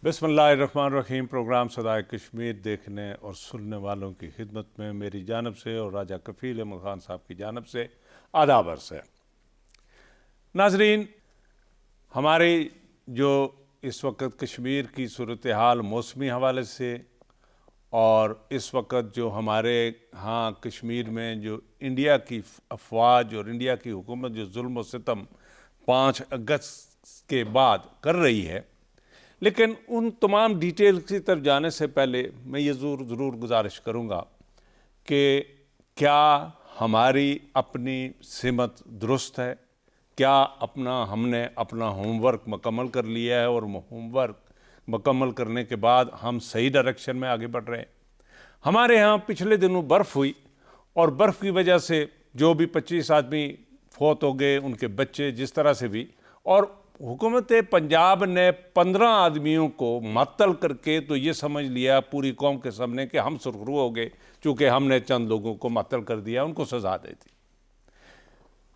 बिस्मिल्लाहिर्रहमानिर्रहीम। प्रोग्राम सदाए कश्मीर देखने और सुनने वालों की खिदमत में मेरी जानब से और राजा कफील अहमद खान साहब की जानब से आदाब अर्ज़ है। नाज़रीन, हमारी जो इस वक्त कश्मीर की सूरत हाल मौसमी हवाले से और इस वक्त जो हमारे यहाँ कश्मीर में जो इंडिया की अफवाज और इंडिया की हुकूमत जो जुल्म व सितम 5 अगस्त के बाद कर रही है, लेकिन उन तमाम डिटेल की तरफ जाने से पहले मैं ये ज़रूर गुजारिश करूँगा कि क्या हमारी अपनी सिमत दुरुस्त है, क्या हमने अपना होमवर्क मुकम्मल कर लिया है और होमवर्क मुकम्मल करने के बाद हम सही डायरेक्शन में आगे बढ़ रहे हैं। हमारे यहाँ पिछले दिनों बर्फ़ हुई और बर्फ़ की वजह से जो भी 25 आदमी फौत हो गए, उनके बच्चे जिस तरह से भी, और हुकूमत पंजाब ने 15 आदमियों को मअतल करके तो ये समझ लिया पूरी कौम के सामने कि हम सुरखरू हो गए चूँकि हमने चंद लोगों को मअतल कर दिया, उनको सज़ा दे दी।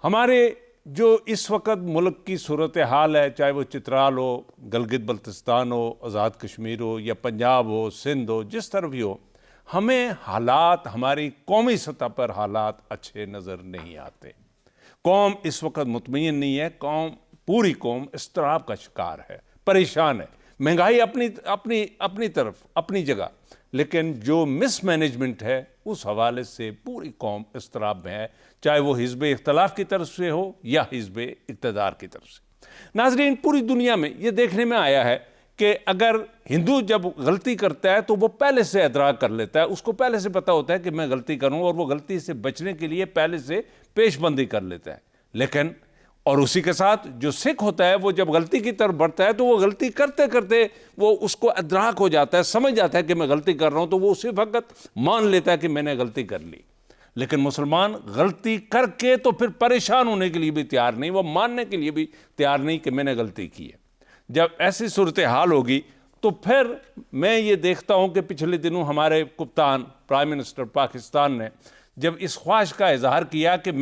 हमारे जो इस वक्त मुल्क की सूरत हाल है, चाहे वो चित्राल हो, गलगित बल्तिस्तान हो, आज़ाद कश्मीर हो या पंजाब हो, सिंध हो, जिस तरफ भी हो, हमें हालात, हमारी कौमी सतह पर हालात अच्छे नज़र नहीं आते। कौम इस वक्त मुतमईन नहीं है, पूरी कौम इस्तराब का शिकार है, परेशान है। महंगाई अपनी तरफ अपनी जगह, लेकिन जो मिसमैनेजमेंट है उस हवाले से पूरी कौम इस्तराब में है, चाहे वो हिज़्ब इख्तलाफ की तरफ से हो या हिज़्ब इक़्तिदार की तरफ से। नाज़रीन, पूरी दुनिया में ये देखने में आया है कि अगर हिंदू जब गलती करता है तो वो पहले से इदराक कर लेता है, उसको पहले से पता होता है कि मैं गलती करूँ और वो गलती से बचने के लिए पहले से पेशबंदी कर लेता है। लेकिन और उसी के साथ जो सिख होता है वो जब गलती की तरफ बढ़ता है तो वो गलती करते करते वो उसको इदराक हो जाता है, समझ जाता है कि मैं गलती कर रहा हूँ, तो वो उसी वक्त मान लेता है कि मैंने गलती कर ली। लेकिन मुसलमान गलती करके तो फिर परेशान होने के लिए भी तैयार नहीं, वो मानने के लिए भी तैयार नहीं कि मैंने गलती की है। जब ऐसी सूरत हाल होगी तो फिर मैं ये देखता हूँ कि पिछले दिनों हमारे कप्तान प्राइम मिनिस्टर पाकिस्तान ने जब इस ख्वाहिश का इजहार किया कि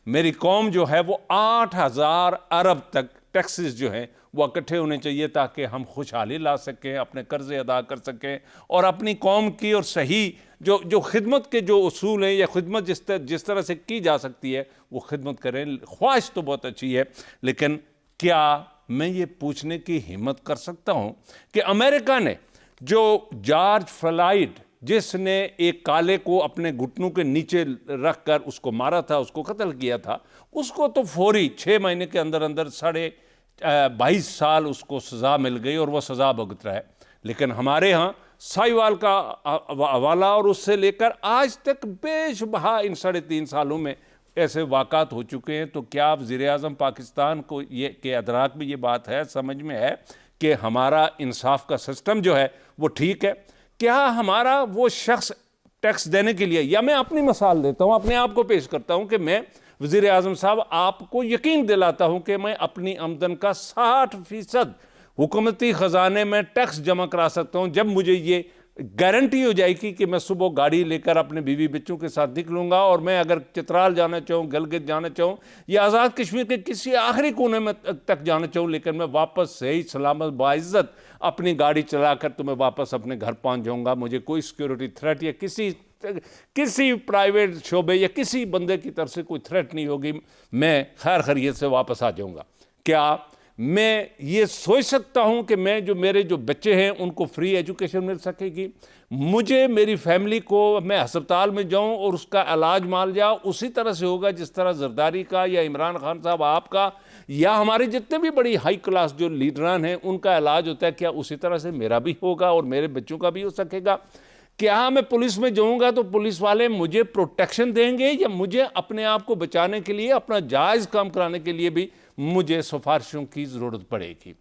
मेरी कौम जो है वो 8000 अरब तक टैक्सेस जो हैं वो इकट्ठे होने चाहिए ताकि हम खुशहाली ला सकें, अपने कर्ज़े अदा कर सकें और अपनी कौम की और सही जो खिदमत के जो उसूल हैं या खिदमत जिस तरह से की जा सकती है वो खिदमत करें। ख्वाहिश तो बहुत अच्छी है, लेकिन क्या मैं ये पूछने की हिम्मत कर सकता हूँ कि अमेरिका ने जो जॉर्ज फ्लॉयड, जिसने एक काले को अपने घुटनों के नीचे रख कर उसको मारा था, उसको कत्ल किया था, उसको तो फौरी 6 महीने के अंदर 22 साल उसको सज़ा मिल गई और वह सज़ा भुगत रहा है। लेकिन हमारे यहाँ साहिवाल का हवाला और उससे लेकर आज तक बेशुबहा इन 3.5 सालों में ऐसे वाक़ात हो चुके हैं। तो क्या वज़ीर-ए-आज़म पाकिस्तान को ये के अदराक में ये बात है, समझ में है कि हमारा इंसाफ का सिस्टम जो है वो ठीक है? क्या हमारा वो शख्स टैक्स देने के लिए, या मैं अपनी मिसाल देता हूँ, अपने आप को पेश करता हूँ कि मैं वज़ीर-ए-आज़म साहब आपको यकीन दिलाता हूँ कि मैं अपनी आमदन का 60% हुकूमती ख़जाने में टैक्स जमा करा सकता हूँ जब मुझे ये गारंटी हो जाएगी कि मैं सुबह गाड़ी लेकर अपने बीवी बच्चों के साथ निकलूँगा और मैं अगर चित्राल जाना चाहूँ, गलगित जाना चाहूँ या आज़ाद कश्मीर के किसी आखिरी कोने में तक जाना चाहूँ, लेकिन मैं वापस सही सलामत बाइज़्ज़त अपनी गाड़ी चलाकर तो मैं वापस अपने घर पहुँच जाऊँगा। मुझे कोई सिक्योरिटी थ्रेट या किसी प्राइवेट शोबे या किसी बंदे की तरफ से कोई थ्रेट नहीं होगी, मैं खैर खैरियत से वापस आ जाऊँगा। क्या मैं ये सोच सकता हूँ कि मेरे जो बच्चे हैं उनको फ्री एजुकेशन मिल सकेगी, मुझे मेरी फैमिली को मैं अस्पताल में जाऊँ और उसका इलाज माल जाओ उसी तरह से होगा जिस तरह जरदारी का या इमरान खान साहब आपका या हमारे जितने भी बड़ी हाई क्लास जो लीडरान हैं उनका इलाज होता है, क्या उसी तरह से मेरा भी होगा और मेरे बच्चों का भी हो सकेगा? क्या मैं पुलिस में जाऊँगा तो पुलिस वाले मुझे प्रोटेक्शन देंगे या मुझे अपने आप को बचाने के लिए, अपना जायज़ काम कराने के लिए भी मुझे सिफारिशों की ज़रूरत पड़ेगी?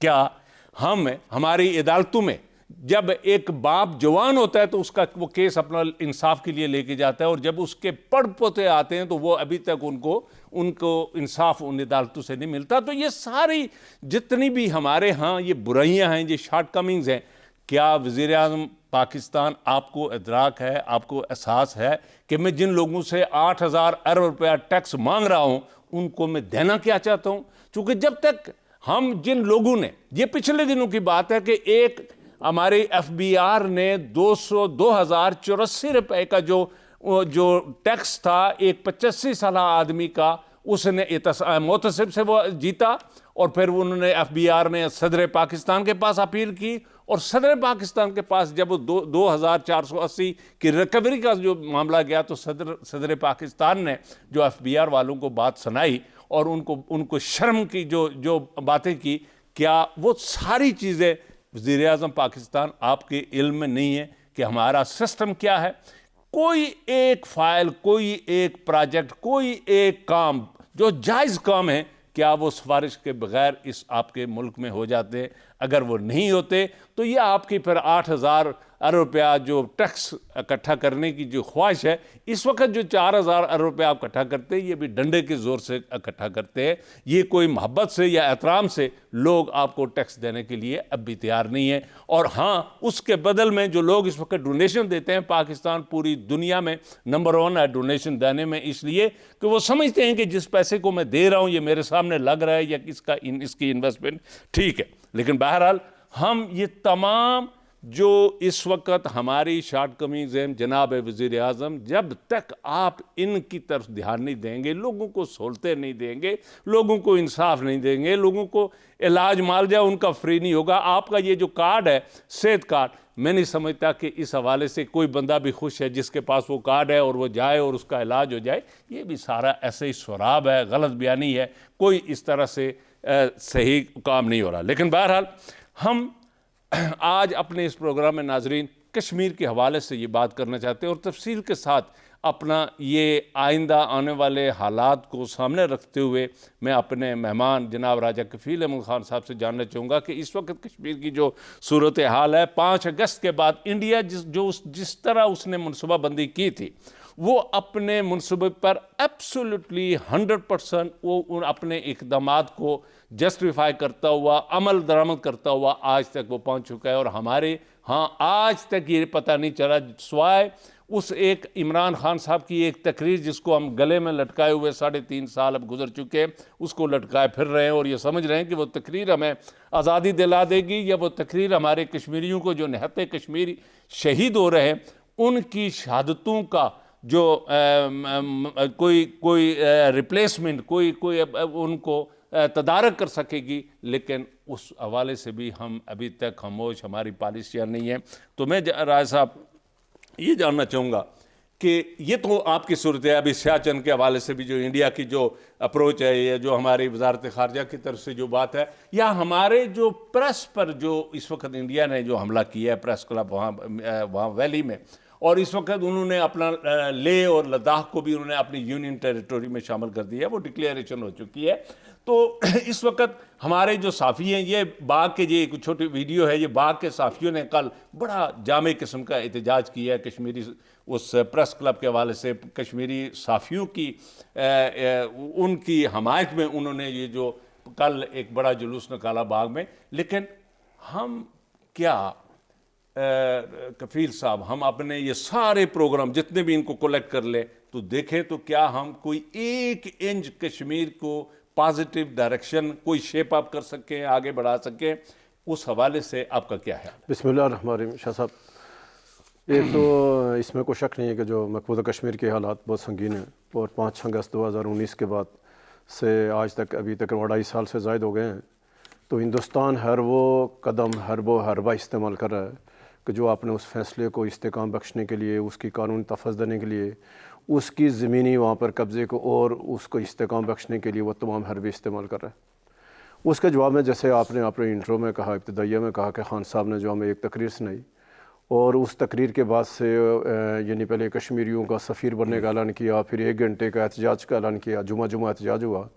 क्या हमारी अदालतों में जब एक बाप जवान होता है तो उसका वो केस अपना इंसाफ के लिए लेके जाता है और जब उसके पड़ पोते आते हैं तो वो अभी तक उनको इंसाफ उन अदालतों से नहीं मिलता? तो ये सारी जितनी भी हमारे यहाँ ये बुराइयां हैं, ये शॉर्ट कमिंग्स हैं, क्या वज़ीर-ए-आज़म پاکستان آپ کو ادراک ہے, آپ کو احساس ہے کہ میں جن لوگوں سے 8,000 ارب روپیہ ٹیکس مانگ رہا ہوں ان کو میں دینا کیا چاہتا ہوں؟ چونکہ جب تک ہم جن لوگوں نے, یہ پچھلے دنوں کی بات ہے کہ ایک ہماری ایف بی آر نے 2,084 روپے کا جو ٹیکس تھا ایک 85 سالہ آدمی کا, اس نے محتسب سے وہ جیتا, اور پھر انہوں نے ایف بی آر نے صدر پاکستان کے پاس اپیل کی, اور صدر پاکستان کے پاس جب 2,480 کی ریکوری کا جو معاملہ گیا تو صدر پاکستان نے جو ایف بی آر والوں کو بات سنائی اور ان کو شرم کی جو باتیں کی, کیا وہ ساری چیزیں وزیر اعظم پاکستان آپ کے علم میں نہیں ہے کہ ہمارا سسٹم کیا ہے؟ کوئی ایک فائل, کوئی ایک پروجیکٹ, کوئی ایک کام جو جائز کام ہے, کیا وہ سفارش کے بغیر اس آپ کے ملک میں ہو جاتے؟ اگر وہ نہیں ہوتے تو یہ آپ کی پھر 8,000 ارب روپیہ جو ٹیکس اکٹھا کرنے کی جو خواہش ہے, اس وقت جو 4,000 ارب روپیہ آپ اکٹھا کرتے ہیں یہ بھی ڈنڈے کے زور سے اکٹھا کرتے ہیں. یہ کوئی محبت سے یا احترام سے لوگ آپ کو ٹیکس دینے کے لیے اب بھی تیار نہیں ہے. اور ہاں, اس کے بدل میں جو لوگ اس وقت ڈونیشن دیتے ہیں, پاکستان پوری دنیا میں نمبر 1 ہے ڈونیشن دینے میں, اس لیے کہ وہ سمجھتے ہیں کہ جس پیسے کو میں دے رہا ہوں یہ میرے سامنے لگ رہا ہے یا اس کی انویسٹمنٹ ٹھیک ہے. لیکن بہرحال ہم یہ تمام جو اس وقت ہماری شارٹ کمیز ہیں جناب وزیر اعظم, جب تک آپ ان کی طرف دھیان نہیں دیں گے, لوگوں کو سہولتیں نہیں دیں گے, لوگوں کو انصاف نہیں دیں گے, لوگوں کو علاج معالجہ ان کا فری نہیں ہوگا. آپ کا یہ جو کارڈ ہے صحت کارڈ, میں نہیں سمجھتا کہ اس حوالے سے کوئی بندہ بھی خوش ہے جس کے پاس وہ کارڈ ہے اور وہ جائے اور اس کا علاج ہو جائے. یہ بھی سارا ایسے ہی سراب ہے, غلط بیانی ہے, کوئی اس طرح سے صحیح کام نہیں ہو رہا. لیکن بہرحال ہم آج اپنے اس پروگرام میں ناظرین کشمیر کے حوالے سے یہ بات کرنا چاہتے ہیں اور تفصیل کے ساتھ اپنا یہ آئندہ آنے والے حالات کو سامنے رکھتے ہوئے میں اپنے مہمان جناب راجہ کفیل احمد خان صاحب سے جاننا چاہوں گا کہ اس وقت کشمیر کی جو صورتحال ہے, 5 اگست کے بعد انڈیا جس طرح اس نے منصوبہ بندی کی تھی, وہ اپنے منصوبے پر ایبسولوٹلی 100% وہ اپنے اقدامات کو جسٹیفائی کرتا ہوا, عمل درآمد کرتا ہوا آج تک وہ پہنچ چکا ہے. اور ہمارے ہاں آج تک یہ پتہ نہیں چلا سوائے اس ایک عمران خان صاحب کی ایک تقریر جس کو ہم گلے میں لٹکائے ہوئے 3.5 سال اب گزر چکے ہیں, اس کو لٹکائے پھر رہے ہیں اور یہ سمجھ رہے ہیں کہ وہ تقریر ہمیں آزادی دلا دے گی, یا وہ تقریر ہمارے کشمیریوں کو جو نہتے کشمیری شہید ہو رہے ہیں ان کی شہادتوں کا جو کوئی ریپلیسمنٹ کوئی ان کو تدارک کر سکے گی. لیکن اس حوالے سے بھی ہم ابھی تک خاموش, ہماری پالیسیاں نہیں ہیں. تو میں راج صاحب یہ جاننا چاہوں گا کہ یہ تو آپ کی صورت ہے, ابھی سیاچن کے حوالے سے بھی جو انڈیا کی جو اپروچ ہے, یا جو ہماری وزارت خارجہ کی طرف سے جو بات ہے, یا ہمارے جو پریس پر جو اس وقت انڈیا نے جو حملہ کیا ہے پریس کلب وہاں ویلی میں, اور اس وقت انہوں نے اپنا لے اور لداخ کو بھی انہوں نے اپنی یونین ٹیریٹوری میں شامل کر دیا ہے, وہ ڈکلیریشن ہو چکی ہے. تو اس وقت ہمارے جو صحافی ہیں, یہ باغ کے یہ ایک چھوٹی ویڈیو ہے, یہ باغ کے صحافیوں نے کل بڑا جامع قسم کا احتجاج کیا ہے کشمیری اس پریس کلب کے حوالے سے, کشمیری صحافیوں کی ان کی حمایت میں انہوں نے یہ جو کل ایک بڑا جلوس نکالا باغ میں. لیکن ہم کیا کفیل صاحب, ہم اپنے یہ سارے پروگرام جتنے بھی ان کو کولیکٹ کر لیں تو دیکھیں تو کیا ہم کوئی 1 انچ کشمیر کو پازیٹیو ڈائریکشن کوئی شیپ اپ کر سکیں, آگے بڑھا سکیں؟ اس حوالے سے آپ کا کیا ہے؟ بسم اللہ الرحمن الرحیم. شاہ صاحب, ایک تو اس میں کوئی شک نہیں ہے کہ جو مقبوضہ کشمیر کے حالات بہت سنگین ہیں, اور 5 اگست 2019 کے بعد سے آج تک ابھی تک 2.5 سال سے زائد ہو گئے ہیں. تو ہندوستان ہر وہ قدم ہر وہ حربہ استعمال کر رہا ہے کہ جو آپ نے اس فیصلے کو استحکام بخشنے کے لیے, اس کی قانون تفویض دینے کے لیے, اس کی زمینی وہاں پر قبضے کو اور اس کو استحکام بخشنے کے لیے وہ تمام حربے استعمال کر رہا ہے. اس کے جواب میں جیسے آپ نے اپنے انٹرو میں کہا, ابتدائیہ میں کہا کہ خان صاحب نے جو ہمیں ایک تقریر سنائی, اور اس تقریر کے بعد سے یعنی پہلے کشمیریوں کا سفیر بننے کا اعلان کیا, پھر 1 گھنٹے کا احتجاج کا اعلان کیا, جمعہ احتجاج ہوا,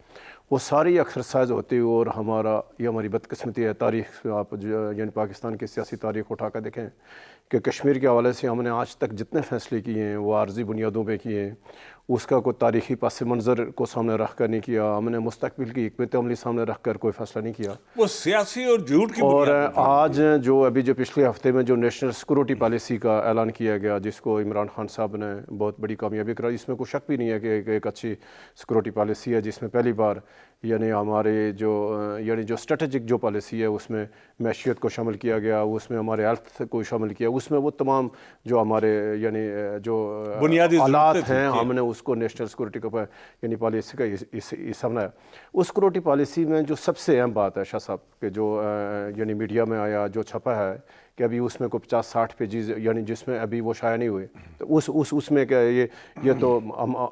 وہ ساری ایکسرسائز ہوتی اور یہ ہماری بدقسمتی ہے. تاریخ آپ یعنی پاکستان کی سیاسی تاریخ اٹھا کر دیکھیں کہ کشمیر کے حوالے سے ہم نے آج تک جتنے فیصلے کیے ہیں وہ عارضی بنیادوں پہ کیے ہیں, उसका कोई तारीख़ी पस मंज़र को सामने रख कर नहीं किया, हमने मुस्तकबिल की हिकमत अमली सामने रख कर कोई फ़ैसला नहीं किया। वो सियासी और झूठ की और बुनियाद पर आज जो पिछले हफ्ते में जो नेशनल सिक्योरिटी पॉलिसी का ऐलान किया गया, जिसको इमरान खान साहब ने बहुत बड़ी कामयाबी कराई, इसमें कोई शक भी नहीं है कि एक अच्छी सिक्योरिटी पॉलिसी है, जिसमें पहली बार यानी हमारे जो स्ट्रेटजिक जो पॉलिसी है उसमें मैशियत को शामिल किया गया, उसमें हमारे हेल्थ को शामिल किया, उसमें वो तमाम जो हमारे यानी जो बुनियादी हालात ज़रूरतें हैं थी। हमने उसको नेशनल सिक्योरिटी का यानी पॉलिसी का हिस्सा बनाया। उस सिक्योरिटी पॉलिसी में जो सबसे अहम बात है शाह साहब कि जो यानी मीडिया में आया, जो छपा है कि अभी उसमें कोई 50-60 पेजेस यानी जिसमें अभी वो शाया नहीं हुए, तो उसमें क्या ये तो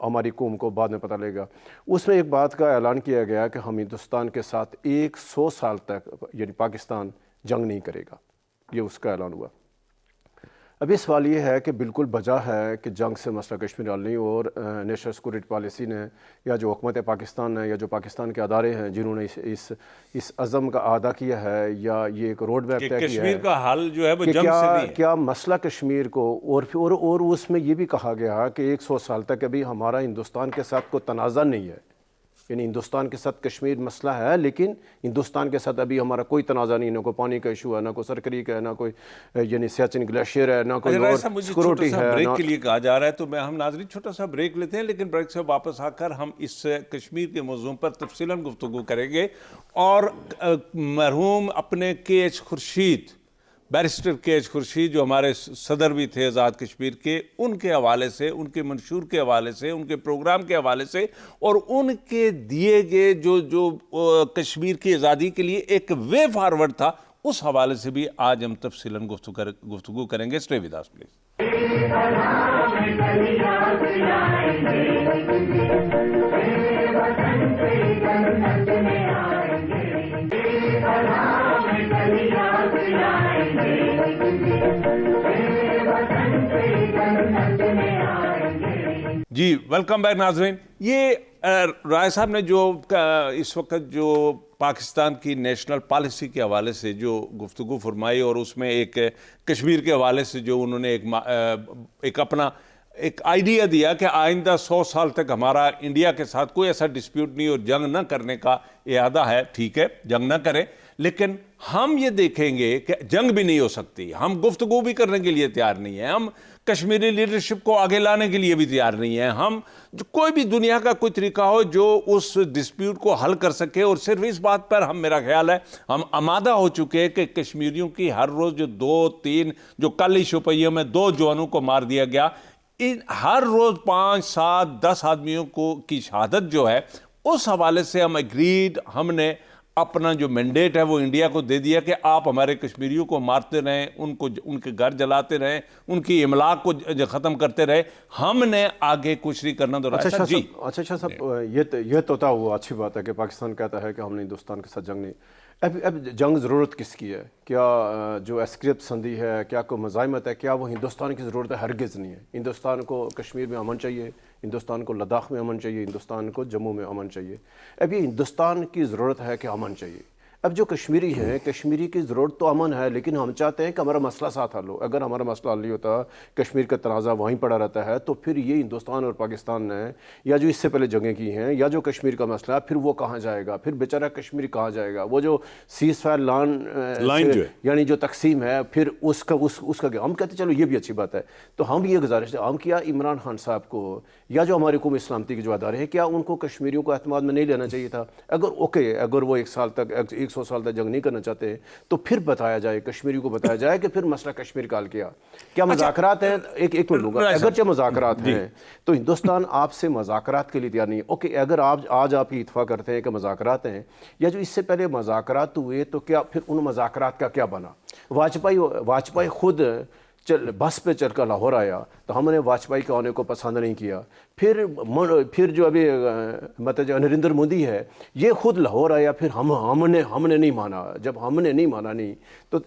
हमारी कौम को बाद में पता लगेगा। उसमें एक बात का ऐलान किया गया कि हम हिंदुस्तान के साथ 100 साल तक यानी पाकिस्तान जंग नहीं करेगा, ये उसका ऐलान हुआ। अभी सवाल ये है कि बिल्कुल वजह है कि जंग से मसला कश्मीर हल नहीं, और नेशनल सिक्योरिटी पॉलिसी ने या जो हुकूमत पाकिस्तान है या जो पाकिस्तान के अदारे हैं जिन्होंने इस अज़म का अदा किया है या ये एक रोड मैप कि तय किया कश्मीर है का हल जो है वो कि जंग से नहीं है। क्या मसला कश्मीर को, और उसमें ये भी कहा गया कि 100 साल तक अभी हमारा हिंदुस्तान के साथ कोई तनाज़ा नहीं है, यानी हिंदुस्तान के साथ कश्मीर मसला है लेकिन हिंदुस्तान के साथ अभी हमारा कोई तनाज़ा नहीं, ना कोई पानी का इशू है, ना कोई सरक्रीक है, ना कोई यानी सियाचिन ग्लेशियर है, ना कोई और सिक्योरिटी है। ब्रेक के लिए कहा जा रहा है, तो मैं हम नाज़रीन छोटा सा ब्रेक लेते हैं, लेकिन ब्रेक से वापस आकर हम इस कश्मीर के मौजूद पर तफसीलन गुफ्तगू करेंगे और मरहूम अपने के.एच. खुर्शीद, बैरिस्टर के.एच. खुर्शीद जो हमारे सदर भी थे आज़ाद कश्मीर के, उनके हवाले से, उनके मंशूर के हवाले से, उनके प्रोग्राम के हवाले से और उनके दिए गए जो कश्मीर की आज़ादी के लिए एक वे फॉरवर्ड था, उस हवाले से भी आज हम तफसीलन गुफ्तगू करेंगे। Stay with us please. Ji welcome back नाज़रीन। ये राय साहब ने जो इस वक्त जो पाकिस्तान की नेशनल पॉलिसी के हवाले से जो गुफ्तगू फरमाई और उसमें एक कश्मीर के हवाले से जो उन्होंने एक अपना एक आइडिया दिया कि आइंदा 100 साल तक हमारा इंडिया के साथ कोई ऐसा डिस्प्यूट नहीं और जंग न करने का इरादा है, ठीक है जंग न करें, लेकिन हम ये देखेंगे कि जंग भी नहीं हो सकती, हम गुफ्तगू भी करने के लिए तैयार नहीं है, हम कश्मीरी लीडरशिप को आगे लाने के लिए भी तैयार नहीं है, हम जो कोई भी दुनिया का कोई तरीका हो जो उस डिस्प्यूट को हल कर सके। और सिर्फ इस बात पर हम, मेरा ख्याल है हम आमादा हो चुके हैं कि कश्मीरियों की हर रोज़ जो 2-3 जो कल ही शोपियां में 2 जवानों को मार दिया गया, इन हर रोज़ 5-7-10 आदमियों को की शहादत जो है, उस हवाले से हम एग्रीड, हमने अपना जो मैंडेट है वो इंडिया को दे दिया कि आप हमारे कश्मीरियों को मारते रहें, उनको उनके घर जलाते रहें, उनकी इमलाक को ख़त्म करते रहे, हमने आगे कुछ नहीं करना। तो अच्छा जी अच्छा साहब, ये तो था वो अच्छी बात है कि पाकिस्तान कहता है कि हमने हिंदुस्तान के साथ जंग नहीं। अब जंग ज़रूरत किसकी है? क्या जो अस्क्रियत पसंदी है, क्या कोई मज़ाहिमत है, क्या वो हिंदुस्तान की ज़रूरत है? हरगिज़ नहीं है। हिंदुस्तान को कश्मीर में अमन चाहिए, हिंदुस्तान को लद्दाख में अमन चाहिए, हिंदुस्तान को जम्मू में अमन चाहिए। अब ये हिंदुस्तान की ज़रूरत है कि अमन चाहिए। अब जो कश्मीरी हैं, कश्मीरी की ज़रूरत तो अमन है, लेकिन हम चाहते हैं कि हमारा मसला साथ हल हो। अगर हमारा मसला हल नहीं होता, कश्मीर का तनाज़ा वहीं पड़ा रहता है, तो फिर ये हिंदुस्तान और पाकिस्तान ने या जो इससे पहले जंगें की हैं या जो कश्मीर का मसला है, फिर वो कहाँ जाएगा? फिर बेचारा कश्मीर कहाँ जाएगा? वो जो सीज़ फायर लाइन यानी जो तकसीम है, फिर उसका क्या? हम कहते चलो ये भी अच्छी बात है। तो हम ये गुजारिश है, हम क्या इमरान खान साहब को या जो हमारी कौम इस्लामती के जो अदारे हैं, क्या उनको कश्मीरियों को एतमाद में नहीं लेना चाहिए था? अगर वो 1 साल तक 100 साल तक जंग नहीं करना चाहते तो फिर बताया जाए, कश्मीरी को बताया जाए कि फिर मसला कश्मीर का हल किया। क्या मज़ाकरात हैं? एक मिनट लूँगा। अगरचे मज़ाकरात हैं तो हिंदुस्तान आपसे मज़ाकरात के लिए तैयार नहीं है। अगर आज आप ही इत्फाक करते हैं कि मज़ाकरात हैं, या जो इससे पहले मज़ाकरात हुए, तो क्या फिर उन मज़ाकरात का क्या बना? वाजपेयी खुद बस पे चलकर लाहौर आया तो हमने वाजपेयी के आने को पसंद नहीं किया। फिर जो अभी मतलब जो नरेंद्र मोदी है, ये खुद लाहौर आया, फिर हमने नहीं माना। जब हमने नहीं माना तो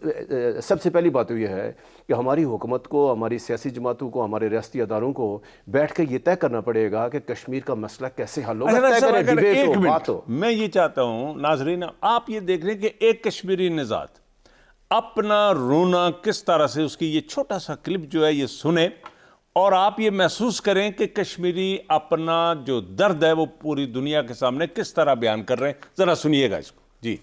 सबसे पहली बात तो ये है कि हमारी हुकूमत को, हमारी सियासी जमातों को, हमारे रियासती अदारों को बैठ कर ये तय करना पड़ेगा कि कश्मीर का मसला कैसे हल होगा। मैं ये चाहता हूँ नाजरीन, आप ये देख रहे हैं कि एक कश्मीरी निजात अपना रोना किस तरह से, उसकी ये छोटा सा क्लिप जो है ये सुने اور آپ یہ محسوس کریں کہ کشمیری اپنا جو درد ہے وہ پوری دنیا کے سامنے کس طرح بیان کر رہے ہیں. ذرا سنیے گا اس کو. جی.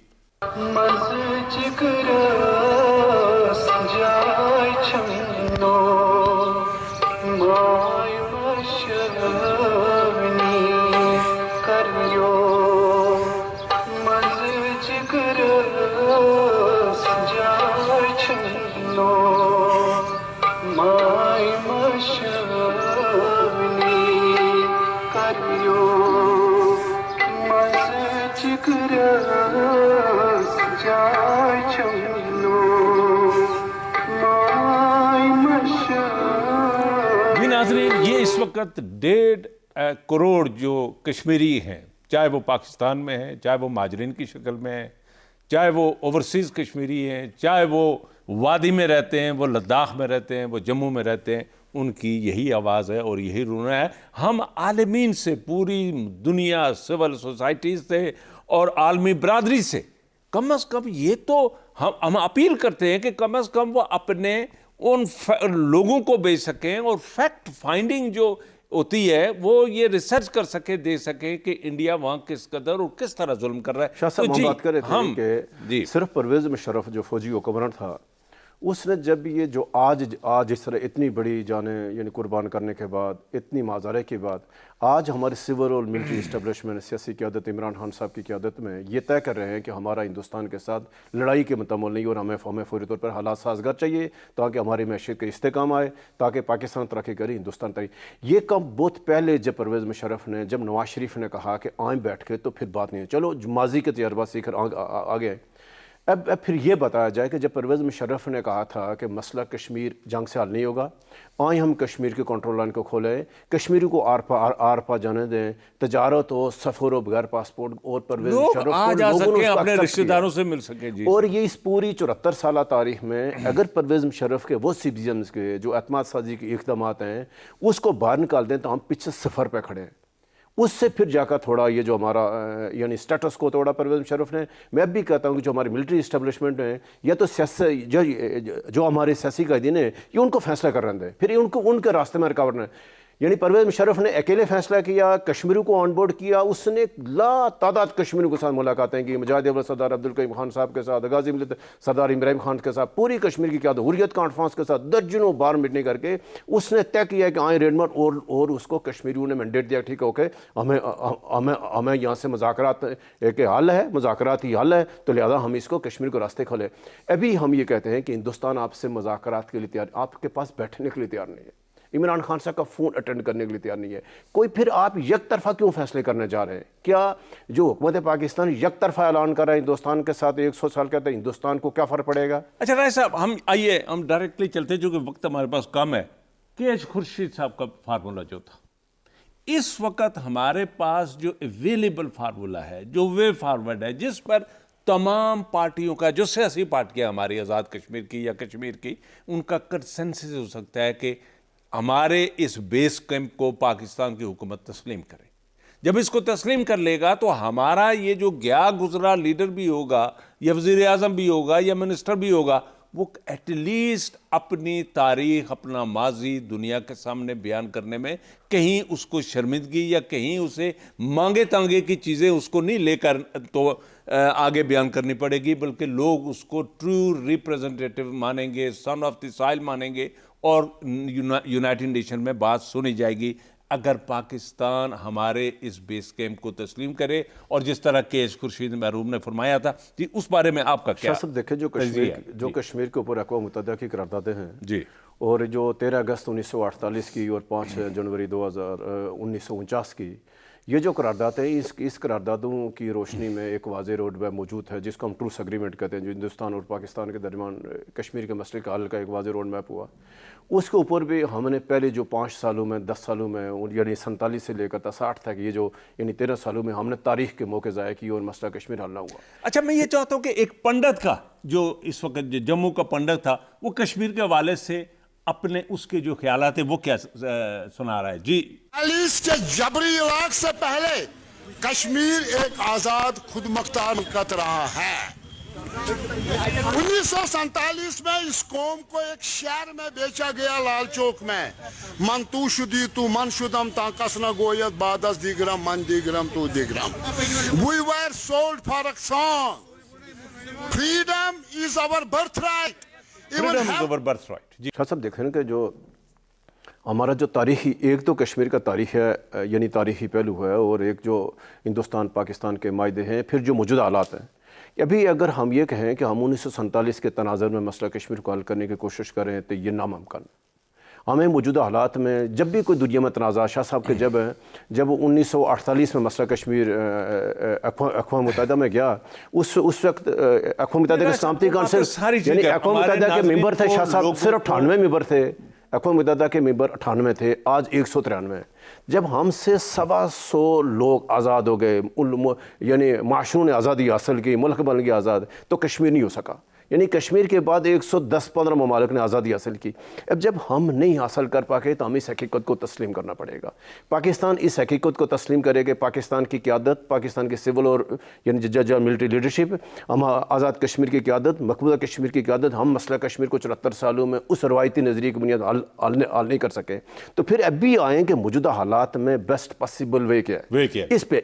ناظرین، یہ اس وقت 1.5 کروڑ جو کشمیری ہیں، چاہے وہ پاکستان میں ہیں، چاہے وہ مہاجرین کی شکل میں ہیں، چاہے وہ اوورسیز کشمیری ہیں، چاہے وہ وادی میں رہتے ہیں، وہ لداخ میں رہتے ہیں، وہ جموں میں رہتے ہیں، ان کی یہی آواز ہے اور یہی رونا ہے. ہم عالمین سے، پوری دنیا، سول سوسائٹیز سے اور عالمی برادری سے کم از کم یہ تو ہم اپیل کرتے ہیں کہ کم از کم وہ اپنے ان لوگوں کو بھیج سکیں اور فیکٹ فائنڈنگ جو ہوتی ہے وہ یہ ریسرچ کر سکے، دے سکے کہ انڈیا وہاں کس قدر اور کس طرح ظلم کر رہا ہے. شاہ صاحب ہم بات کر رہے تھے کہ صرف پرویز مشرف جو فوجی حکمران تھا، اس نے جب یہ جو آج اس طرح اتنی بڑی جانیں یعنی قربان کرنے کے بعد، اتنی ماجرے کے بعد، آج ہمارے سول اور ملٹری اسٹیبلشمنٹ، سیاسی قیادت عمران خان صاحب کی قیادت میں یہ طے کر رہے ہیں کہ ہمارا ہندوستان کے ساتھ لڑائی کے متمول نہیں، اور ہمیں فوری طور پر حالات سازگار چاہیے تاکہ ہماری معیشت کا استحکام آئے، تاکہ پاکستان ترقی کرے، ہندوستان ترقی. یہ کم بہت پہلے جب پرویز مشرف نے، جب نواز شریف نے کہا کہ آئیں بیٹھ کے، تو پھر بات نہیں ہے. چلو ماضی کے تجربہ سیکھ کر آگے. اب پھر یہ بتایا جائے کہ جب پرویز مشرف نے کہا تھا کہ مسئلہ کشمیر جنگ سے حل نہیں ہوگا، آئیں ہم کشمیر کے کنٹرول لائن کو کھولیں، کشمیری کو آر پا جانے دیں، تجارت ہو، سفر ہو بغیر پاسپورٹ، اور پرویز مشرف آ جا سکیں، اپنے رشتہ داروں سے مل سکیں. جی. اور یہ اس پوری 74 سالہ تاریخ میں اگر پرویز مشرف کے وہ سٹیزنز کے جو اعتماد سازی کے اقدامات ہیں اس کو باہر نکال دیں تو ہم پیچھے صفر پہ کھڑے ہیں. اس سے پھر جا کر تھوڑا یہ جو ہمارا یعنی سٹیٹس کو توڑا پرویز مشرف نے. میں اب بھی کہتا ہوں کہ جو ہماری ملٹری اسٹیبلشمنٹ ہیں یا تو سیاسی جو ہمارے سیاسی قائدین ہیں، یہ ان کو فیصلہ کر رہے ہیں، پھر ان کے راستے میں رکاوٹ ہے. یعنی پرویز مشرف نے اکیلے فیصلہ کیا، کشمیریوں کو آن بورڈ کیا، اس نے لا تعداد کشمیریوں کے ساتھ ملاقاتیں کی، مجاہد اول سردار عبدالقیوم خان صاحب کے ساتھ، غازی ملت سردار عمران خان کے ساتھ، پوری کشمیر کی قیادت، حریت کانفرنس کے ساتھ درجنوں بار میٹنگ کر کے اس نے طے کیا کہ آئیں ریڈمر، اور اس کو کشمیریوں نے مینڈیٹ دیا ٹھیک ہے اوکے ہمیں یہاں سے مذاکرات ایک حل ہے، مذاکرات ہی حل ہے، تو لہٰذا ہم اس کو کشمیر کو راستے کھولے. ابھی ہم یہ کہتے ہیں کہ ہندوستان آپ سے مذاکرات کے لیے تیار، آپ کے پاس بیٹھنے کے لیے تیار نہیں ہے، عمران خان صاحب کا فون اٹینڈ کرنے کے لیے تیار نہیں ہے کوئی. پھر آپ یک طرفہ کیوں فیصلے کرنے جا رہے ہیں؟ کیا جو حکومت پاکستان یک طرفہ اعلان کر رہا ہے ہندوستان کے ساتھ 100 سال کہتے ہیں، ہندوستان کو کیا فرق پڑے گا؟ اچھا رائے صاحب، ہم ڈائریکٹلی چلتے ہیں چونکہ وقت ہمارے پاس کم ہے. ایچ خورشید صاحب کا فارمولا جو تھا، اس وقت ہمارے پاس جو اویلیبل فارمولا ہے، جو وے فارورڈ ہے، جس پر تمام پارٹیوں کا، جو سیاسی پارٹیاں ہماری آزاد کشمیر کی یا کشمیر کی، ان کا کنسنسس ہو سکتا ہے کہ ہمارے اس بیس کیمپ کو پاکستان کی حکومت تسلیم کرے. جب اس کو تسلیم کر لے گا تو ہمارا یہ جو گیا گزرا لیڈر بھی ہوگا یا وزیر اعظم بھی ہوگا یا منسٹر بھی ہوگا، وہ ایٹ لیسٹ اپنی تاریخ، اپنا ماضی دنیا کے سامنے بیان کرنے میں کہیں اس کو شرمندگی یا کہیں اسے مانگے تانگے کی چیزیں اس کو نہیں لے کر تو آگے بیان کرنی پڑے گی، بلکہ لوگ اس کو ٹرو ریپریزنٹیٹیو مانیں گے، سن آف دی سائل مانیں گے، اور یونائٹڈ نیشن میں بات سنی جائے گی اگر پاکستان ہمارے اس بیس کیمپ کو تسلیم کرے. اور جس طرح کہ ایچ خورشید محروم نے فرمایا تھا، جی اس بارے میں آپ کا کیا؟ شاہ صاحب دیکھیں جو کشمیر کے اوپر اقوام متحدہ کی قراردادیں ہیں، جی، اور جو 13 اگست 1948 کی اور 5 جنوری 1949 کی یہ جو قرارداد ہے، اس قراردادوں کی روشنی میں ایک واضح روڈ میپ موجود ہے جس کو ہم ٹروس ایگریمنٹ کہتے ہیں، جو ہندوستان اور پاکستان کے درمیان کشمیر کے مسئلے کا حل کا ایک واضح روڈ میپ ہوا. اس کے اوپر بھی ہم نے پہلے جو 5 سالوں میں 10 سالوں میں یعنی 47 سے لے کر 60 تک یہ جو یعنی 13 سالوں میں ہم نے تاریخ کے موقع ضائع کی اور مسئلہ کشمیر حل نہ ہوا. اچھا میں یہ چاہتا ہوں کہ ایک پنڈت کا جو اس وقت جموں کا پنڈت تھا، وہ کشمیر کے حوالے سے اپنے اس کے جو خیالات ہیں وہ کیا سنا رہا ہے. جی، 40 کے جبری علاق سے پہلے کشمیر ایک آزاد خود مختار ملکت رہا ہے. 1947 में इस कौम को एक शहर में बेचा गया लाल चौक में मन तू शुदी तू मन शुदम ताकस न गोयत बादस दिग्रम मन दिग्रम तू दिग्रम we were sold for a song freedom is our birthright freedom is our birthright. जी शाह साहब देखें कि जो हमारा जो तारीख़ी, एक तो कश्मीर का तारीख़ है यानी तारीख़ी पहलू है, और एक जो हिंदुस्तान पाकिस्तान के मायदे हैं, फिर जो मौजूदा हालात हैं। अभी अगर हम ये कहें कि हम 1947 के तनाज़र में मसला कश्मीर को हल करने की कोशिश करें तो ये नामुमकिन। हमें मौजूदा हालात में जब भी कोई दुनिया में तनाज़ा, शाह साहब के जब 1948 में मसला कश्मीर अक़वाम मुत्तहिदा में गया, उस वक्त अक़वाम मुत्तहिदा के सलामती काउंसिल यानी अक़वाम मुत्तहिदा के मेंबर थे शाह साहब, सिर्फ 98 मेंबर थे। अक़वाम मुत्तहिदा के मेंबर 98 थे, आज 193। जब हमसे 125 लोग आज़ाद हो गए, यानी माशरों ने आज़ादी हासिल की, मुल्क बन गया आज़ाद, तो कश्मीर नहीं हो सका। यानी कश्मीर के बाद 110-15 ममालिक ने आज़ादी हासिल की। अब जब हम नहीं हासिल कर पाए तो हमें इस हकीकत को तस्लीम करना पड़ेगा। पाकिस्तान इस हकीकत को तस्लीम करे कि पाकिस्तान की क़यादत, पाकिस्तान की सिविल और यानी जज मिलिट्री लीडरशिप, हम आज़ाद कश्मीर की क़यादत, मकबूजा कश्मीर की क़यादत, हम मसला कश्मीर को 74 सालों में उस रवायती नज़रिए की बुनियाद हल नहीं कर सके। तो फिर अब भी आएँ कि मौजूदा हालात में बेस्ट पॉसिबल वे क्या है,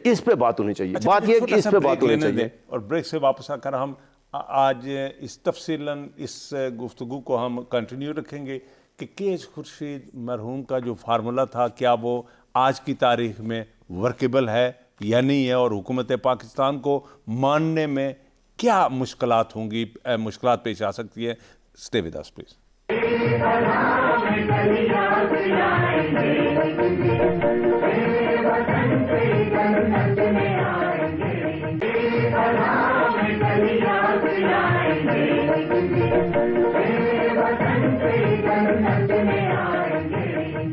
इस पे बात होनी चाहिए। बात ये कि इस पे बात होनी चाहिए। और ब्रेक से वापस आकर हम आज इस तफसीलन इस गुफ्तगू को हम कंटिन्यू रखेंगे कि के.एच. खुर्शीद मरहूम का जो फार्मूला था, क्या वो आज की तारीख में वर्केबल है या नहीं है, और हुकूमत पाकिस्तान को मानने में क्या मुश्किलात होंगी, मुश्किलात पेश आ सकती है। Stay with us please.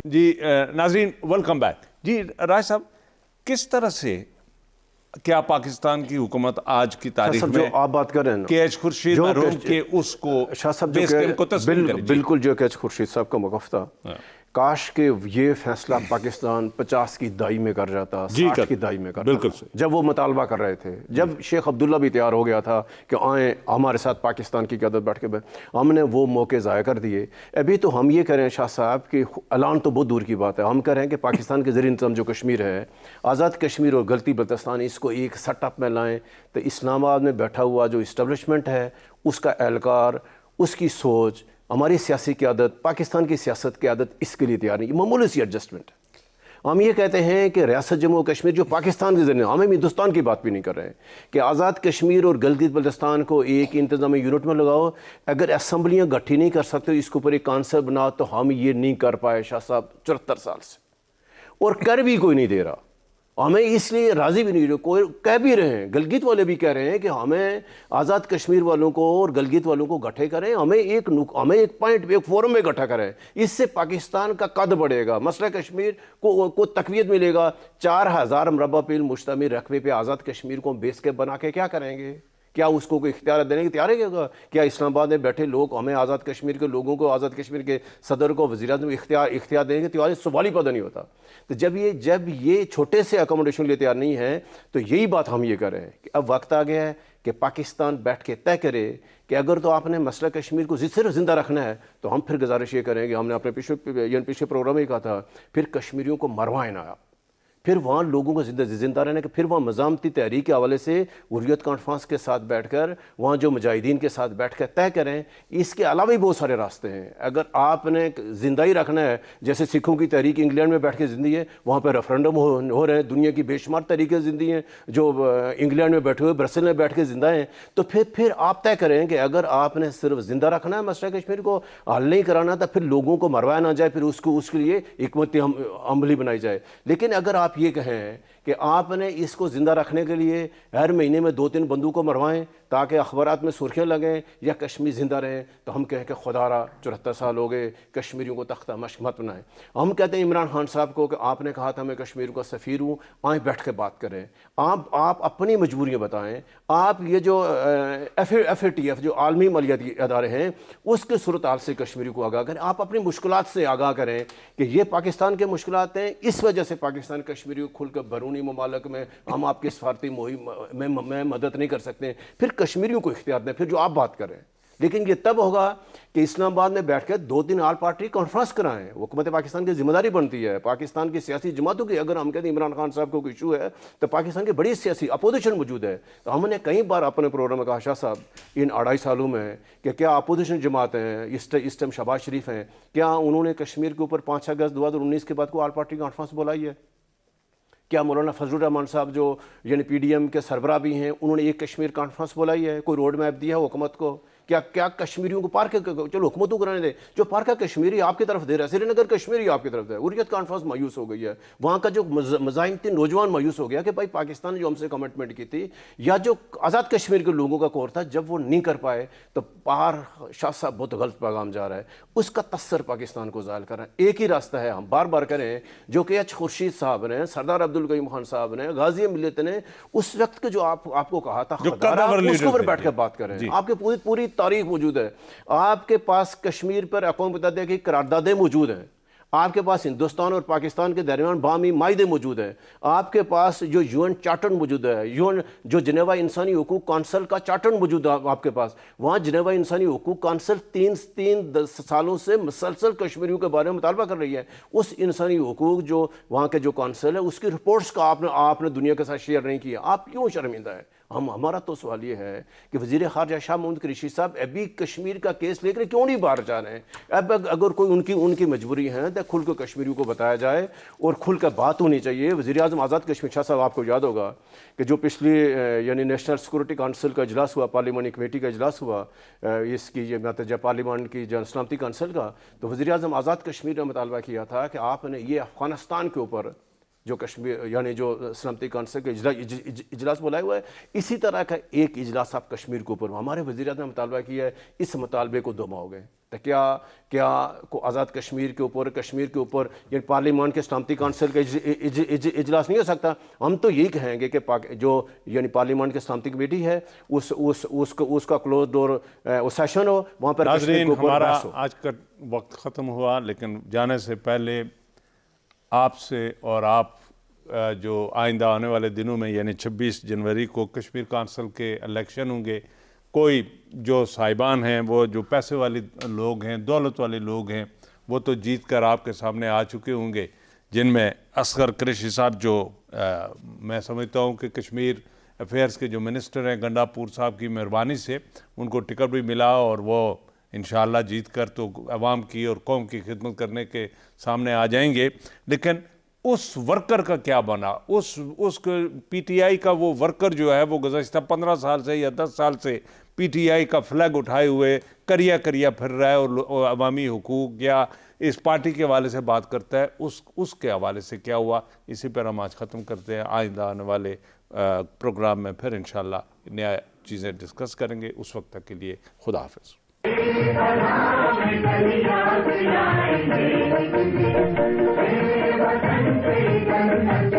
जी नाजरीन, वेलकम बैक। जी राज साहब, किस तरह से क्या पाकिस्तान की हुकूमत आज की तारीख में जो आप बात कर रहे हैं के.एच. खुर्शीद मरहूम के उसको शाह साहब बिल्कुल जो के.एच. खुर्शीद साहब का मौक़िफ़ था, काश के ये फैसला पाकिस्तान 50 की दहाई में कर जाता, 60 की दहाई में करता, जब वो मुतालबा कर रहे थे, जब शेख अब्दुल्ला भी तैयार हो गया था कि आए हमारे साथ पाकिस्तान की क़यादत बैठ के, हमने वो मौके ज़ाया कर दिए। अभी तो हम ये करें शाह साहब कि ऐलान तो बहुत दूर की बात है, हम कह रहे हैं कि पाकिस्तान के ज़रिए इंतज़ाम जो कश्मीर है, आज़ाद कश्मीर और गलती बल्तिस्तान, इसको एक सेटअप में लाएँ तो इस्लामाबाद में बैठा हुआ जो इस्टेब्लिशमेंट है, उसका एहलकार, उसकी सोच, हमारी सियासी क़यादत, पाकिस्तान की सियासत की आदत इसके लिए तैयार नहीं। मामूली सी एडजस्टमेंट है। हम ये कहते हैं कि रियासत जम्मू कश्मीर जो पाकिस्तान के ज़रिए, हम हिंदुस्तान की बात भी नहीं कर रहे हैं, कि आज़ाद कश्मीर और गिलगित बल्तिस्तान को एक इंतज़ामी यूनिट में लगाओ। अगर असम्बलियाँ गठ्ठी नहीं कर सकते, इसके ऊपर एक कांसेप्ट बनाओ, तो हम ये नहीं कर पाए शाह साहब 74 साल से, और कर भी कोई नहीं दे रहा। हमें इसलिए राज़ी भी नहीं रहे, कोई कह भी रहे हैं, गलगित वाले भी कह रहे हैं कि हमें आज़ाद कश्मीर वालों को और गलगित वालों को इकट्ठे करें, हमें एक पॉइंट, एक फोरम में इकट्ठा करें, इससे पाकिस्तान का कद बढ़ेगा, मसला कश्मीर को तक़वियत मिलेगा। 4000 मरबा मील मुश्तमिल रकबे पे आज़ाद कश्मीर को बेस के बना के क्या करेंगे? क्या उसको कोई इख्तियार देने की तैयार है? क्या इस्लामाबाद में बैठे लोग हमें आज़ाद कश्मीर के लोगों को, आज़ाद कश्मीर के सदर को, वज़ीर-ए-आज़म इख्तियार देने के तैयार? सवाल ही पैदा नहीं होता। तो जब ये छोटे से अकोमोडेशन के लिए तैयार नहीं है, तो यही बात हम ये कर रहे हैं कि अब वक्त आ गया है कि पाकिस्तान बैठ के तय करे कि अगर तो आपने मसला कश्मीर को सिर्फ ज़िंदा रखना है, तो हम फिर गुजारिश ये करेंगे, हमने अपने पिछले प्रोग्राम में कहा था, फिर कश्मीरियों को मरवाएं ना, फिर वहाँ लोगों को जिंदा रहने के, फिर वहाँ मज़ामती तहरीक के हवाले से हुर्रियत कॉन्फ्रेंस के साथ बैठकर, वहाँ जो मुजाहिदीन के साथ बैठकर तय करें। इसके अलावा भी बहुत सारे रास्ते हैं। अगर आपने ज़िंदा ही रखना है, जैसे सिखों की तहरीक इंग्लैंड में बैठ के ज़िंदी है, वहाँ पर रेफरेंडम हो रहे हैं, दुनिया की बेशुमार तरीके ज़िंदी हैं जो इंग्लैंड में बैठे हुए, ब्रसेल में बैठ के ज़िंदा हैं। तो फिर आप तय करें कि अगर आपने सिर्फ ज़िंदा रखना है, मसला कश्मीर को हल नहीं कराना, तो फिर लोगों को मरवाया ना जाए, फिर उसके लिए हिकमत अमली बनाई जाए। लेकिन अगर आप ये कहें कि आपने इसको ज़िंदा रखने के लिए हर महीने में 2-3 बंदूकों मरवाएं ताकि अखबारात में सुर्खियाँ लगें या कश्मीर ज़िंदा रहे, तो हम कहें कि खुदारा 74 साल हो गए, कश्मीरियों को तख्ता मश्क मत बनाएं। हम कहते हैं इमरान खान साहब को कि आपने कहा था मैं कश्मीर का सफ़ीर हूँ, आए बैठ के बात करें, आप अपनी मजबूरियाँ बताएं। आप ये जो FATF जो आलमी मालियाती अदारे हैं, उसके सूरत हाल से कश्मीरी को आगाह करें। आप अपनी मुश्किलात से आगाह करें कि ये पाकिस्तान के मुश्किलात हैं, इस वजह से पाकिस्तान कश्मीरी को खुल कर बैरूनी بیرونی ممالک میں ہم آپ کی سفارتی مہم میں مدد نہیں کر سکتے، پھر کشمیریوں کو اختیار دیں، پھر جو آپ بات کریں. لیکن یہ تب ہوگا کہ اسلام آباد میں بیٹھ کے 2 آل پارٹی کانفرنس کرائیں. حکومت پاکستان کی ذمہ داری بنتی ہے پاکستان کی سیاسی جماعتوں کی. اگر ہم کہتے ہیں عمران خان صاحب کو کوئی ایشو ہے تو پاکستان کی بڑی سیاسی اپوزیشن موجود ہے. تو ہم نے کئی بار اپنے پروگرام میں کہا شاہ صاحب ان 2.5 سالوں میں کہ کیا اپوزیشن جماعتیں ہیں، اس ٹائم شہباز شریف ہیں، کیا انہوں نے کشمیر کے اوپر 5 اگست 2019 کے بعد کو آل پارٹی کانفرنس بلائی ہے؟ کیا مولانا فضل الرحمان صاحب جو یعنی پی ڈی ایم کے سربراہ بھی ہیں، انہوں نے ایک کشمیر کانفرنس بلائی ہے؟ کوئی روڈ میپ دیا ہے حکومت کو؟ کیا کشمیریوں کو پارک، چلو حکومتوں کو رہنے دے، جو پارک کشمیری آپ کی طرف دے رہا ہے، سری نگر کشمیری آپ کی طرف دے. حریت کانفرنس مایوس ہو گئی ہے، وہاں کا جو مزاحم تھے نوجوان مایوس ہو گیا کہ بھائی پاکستان نے جو ہم سے کمٹمنٹ کی تھی یا جو آزاد کشمیر کے لوگوں کا کور تھا، جب وہ نہیں کر پائے تو باہر شاہ صاحب بہت غلط پیغام جا رہا ہے. اس کا تاثر پاکستان کو ظاہر کر رہا ہے. ایک ہی راستہ ہے، ہم بار بار کریں جو کہ ایچ خورشید صاحب نے، سردار عبدالقیوم خان صاحب نے، غازی ملت نے اس وقت کے جو آپ کو کہا تھا اس کے اوپر بیٹھ کر بات کریں. آپ کے پوری تاریخ موجود ہے. آپ کے پاس کشمیر پر اقوام متحدہ کی قراردادیں موجود ہیں، آپ کے پاس ہندوستان اور پاکستان کے درمیان باہمی معاہدے موجود ہیں، آپ کے پاس جو UN چارٹر موجود ہے، جو جنیوا انسانی حقوق کونسل کا چارٹر موجود ہے آپ کے پاس. وہاں جنیوا انسانی حقوق کونسل 3 سالوں سے مسلسل کشمیریوں کے بارے میں مطالبہ کر رہی ہے. اس انسانی حقوق جو وہاں کے جو کونسل ہے اس کی رپورٹس کا آپ نے دنیا کے ساتھ شیئر نہیں کیا. آپ کیوں شرمندہ ہے؟ ہمارا تو سوال یہ ہے کہ وزیر خارجہ شاہ محمود قریشی صاحب ابھی کشمیر کا کیس لے کر کیوں نہیں باہر جا رہے ہیں؟ اب اگر کوئی ان کی مجبوری ہے تو کھل کے کشمیریوں کو بتایا جائے اور کھل کر بات ہونی چاہیے. وزیر اعظم آزاد کشمیر شاہ صاحب آپ کو یاد ہوگا کہ جو پچھلی یعنی نیشنل سیکورٹی کونسل کا اجلاس ہوا، پارلیمانی کمیٹی کا اجلاس ہوا اس کی یہ پارلیمان کی جو سلامتی کونسل کا، تو وزیر اعظم آزاد کشمیر نے مطالبہ کیا تھا کہ آپ نے یہ افغانستان کے اوپر جو کشمیر یعنی جو سلامتی کونسل کے اجلاس بلائے ہوا ہے، اسی طرح کا ایک اجلاس آپ کشمیر کے اوپر. ہمارے وزیر اعظم نے مطالبہ کیا ہے، اس مطالبے کو دماؤ گے تو کیا آزاد کشمیر کے اوپر یعنی پارلیمان کے سلامتی کونسل کا اجلاس نہیں ہو سکتا؟ ہم تو یہی کہیں گے کہ جو یعنی پارلیمان کے سلامتی کمیٹی ہے اس کا کلوز ڈور سیشن ہو، وہاں پر کشمیر کے اوپر بحث ہو. آج کا وقت ختم ہوا، لیکن جانے سے پہلے آپ سے اور آپ جو آئندہ آنے والے دنوں میں یعنی 26 جنوری کو کشمیر کونسل کے الیکشن ہوں گے، کوئی جو صاحبان ہیں، وہ جو پیسے والے لوگ ہیں، دولت والے لوگ ہیں، وہ تو جیت کر آپ کے سامنے آ چکے ہوں گے، جن میں اصغر قریشی صاحب جو میں سمجھتا ہوں کہ کشمیر افیئرز کے جو منسٹر ہیں گنڈا پور صاحب کی مہربانی سے ان کو ٹکٹ بھی ملا اور وہ انشاءاللہ جیت کر تو عوام کی اور قوم کی خدمت کرنے کے سامنے آ جائیں گے. لیکن اس ورکر کا کیا بنا؟ اس پی ٹی آئی کا وہ ورکر جو ہے وہ گزشتہ 15 سال سے یا 10 سال سے پی ٹی آئی کا فلیگ اٹھائے ہوئے کریا پھر رہا ہے اور عوامی حقوق یا اس پارٹی کے حوالے سے بات کرتا ہے. اس کے حوالے سے کیا ہوا؟ اسی پر ہم آج ختم کرتے ہیں. آئندہ آنے والے پروگرام میں پھر انشاءاللہ نیا چیزیں ڈسکس کریں گے. اس وقت تک کے لیے خدا حافظ. وطن سے جنت